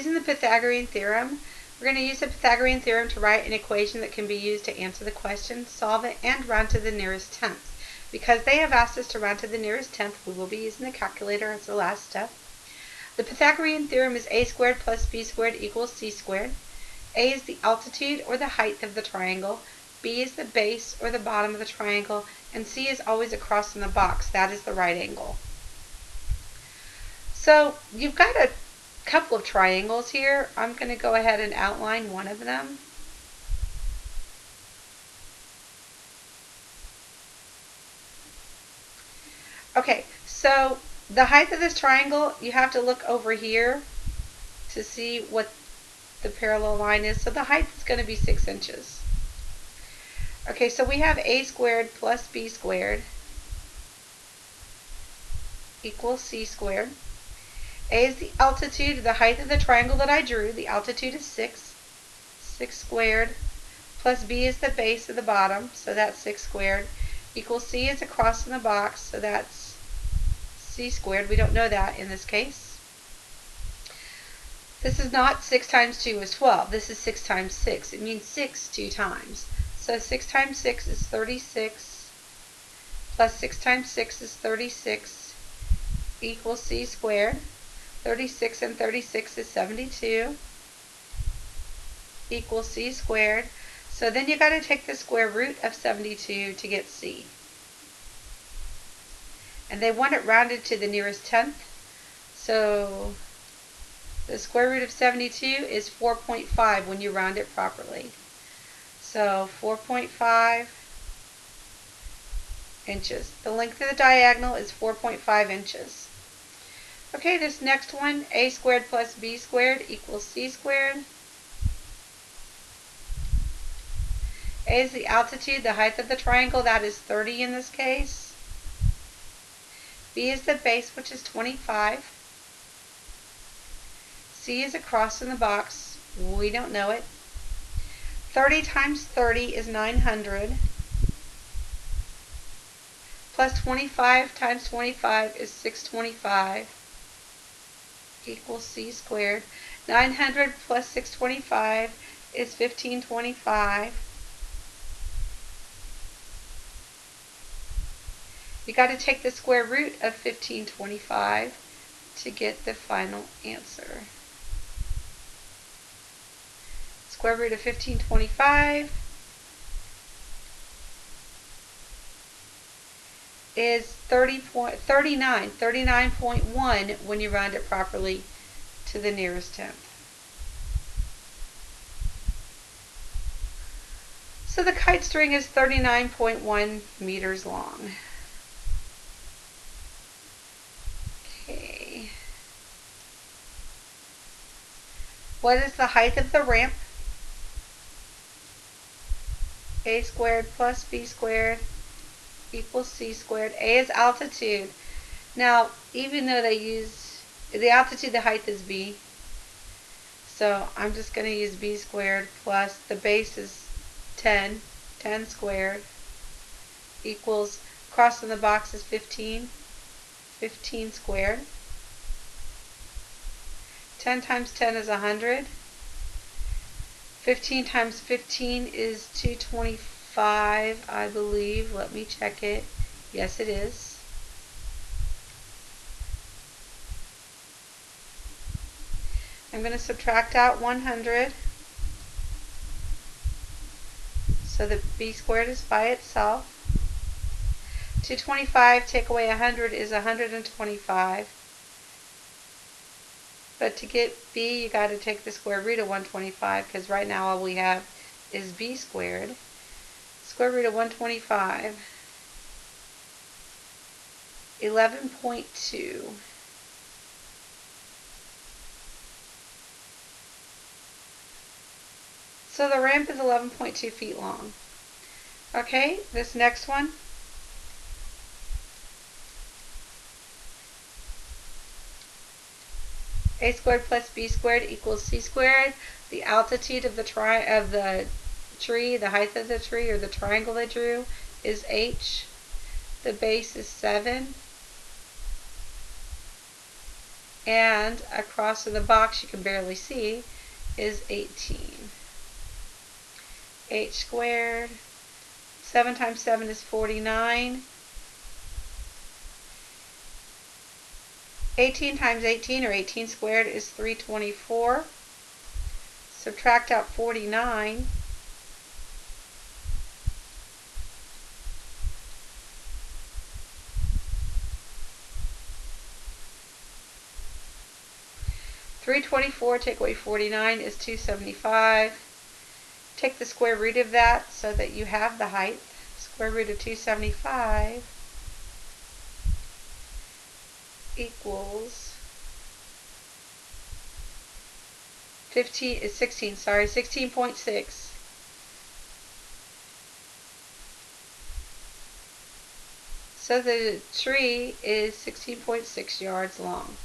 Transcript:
using the Pythagorean Theorem. We're going to use the Pythagorean Theorem to write an equation that can be used to answer the question, solve it, and round to the nearest tenth. Because they have asked us to round to the nearest tenth, we will be using the calculator as the last step. The Pythagorean Theorem is a squared plus b squared equals c squared. A is the altitude or the height of the triangle, b is the base or the bottom of the triangle, and c is always across in the box. That is the right angle. So you've got a couple of triangles here. I'm going to go ahead and outline one of them. Okay, so the height of this triangle, you have to look over here to see what the parallel line is. So the height is going to be 6 inches. Okay, so we have a squared plus b squared equals c squared. A is the altitude, the height of the triangle that I drew. The altitude is 6. 6 squared plus b is the base of the bottom, so that's 6 squared, equals c is across in the box, so that's c squared. We don't know that in this case. This is not 6 times 2 is 12. This is 6 times 6. It means 6 2 times. So 6 times 6 is 36, plus 6 times 6 is 36, equals c squared. 36 and 36 is 72, equals c squared. So then you got to take the square root of 72 to get c. And they want it rounded to the nearest tenth. So the square root of 72 is 4.5 when you round it properly. So 4.5 inches. The length of the diagonal is 4.5 inches. Okay, this next one, a squared plus b squared equals c squared. A is the altitude, the height of the triangle, that is 30 in this case. B is the base, which is 25. C is across in the box. We don't know it. 30 times 30 is 900. Plus 25 times 25 is 625. Equals c squared. 900 plus 625 is 1525. You got to take the square root of 1525 to get the final answer. Square root of 1525 is 39.1 when you round it properly to the nearest tenth. So the kite string is 39.1 meters long. Okay. What is the height of the ramp? A squared plus b squared equals c squared. A is altitude. Now, even though they use the altitude, the height is b. So I'm just going to use b squared plus the base is 10. 10 squared equals, across in the box is 15. 15 squared. 10 times 10 is 100. 15 times 15 is 225, I believe. Let me check it. Yes, it is. I'm going to subtract out 100. So the b squared is by itself. 225 take away 100 is 125. But to get b, you got to take the square root of 125, because right now all we have is b squared. Square root of 125, 11.2. So the ramp is 11.2 feet long. Okay, this next one. A squared plus b squared equals c squared. The altitude of the tree, the height of the tree, or the triangle they drew, is h. The base is 7. and across in the box you can barely see is 18. H squared. 7 times 7 is 49. 18 times 18, or 18 squared, is 324. Subtract out 49. Take away 49 is 275. Take the square root of that so that you have the height. Square root of 275 equals 16.6. So the tree is 16.6 yards long.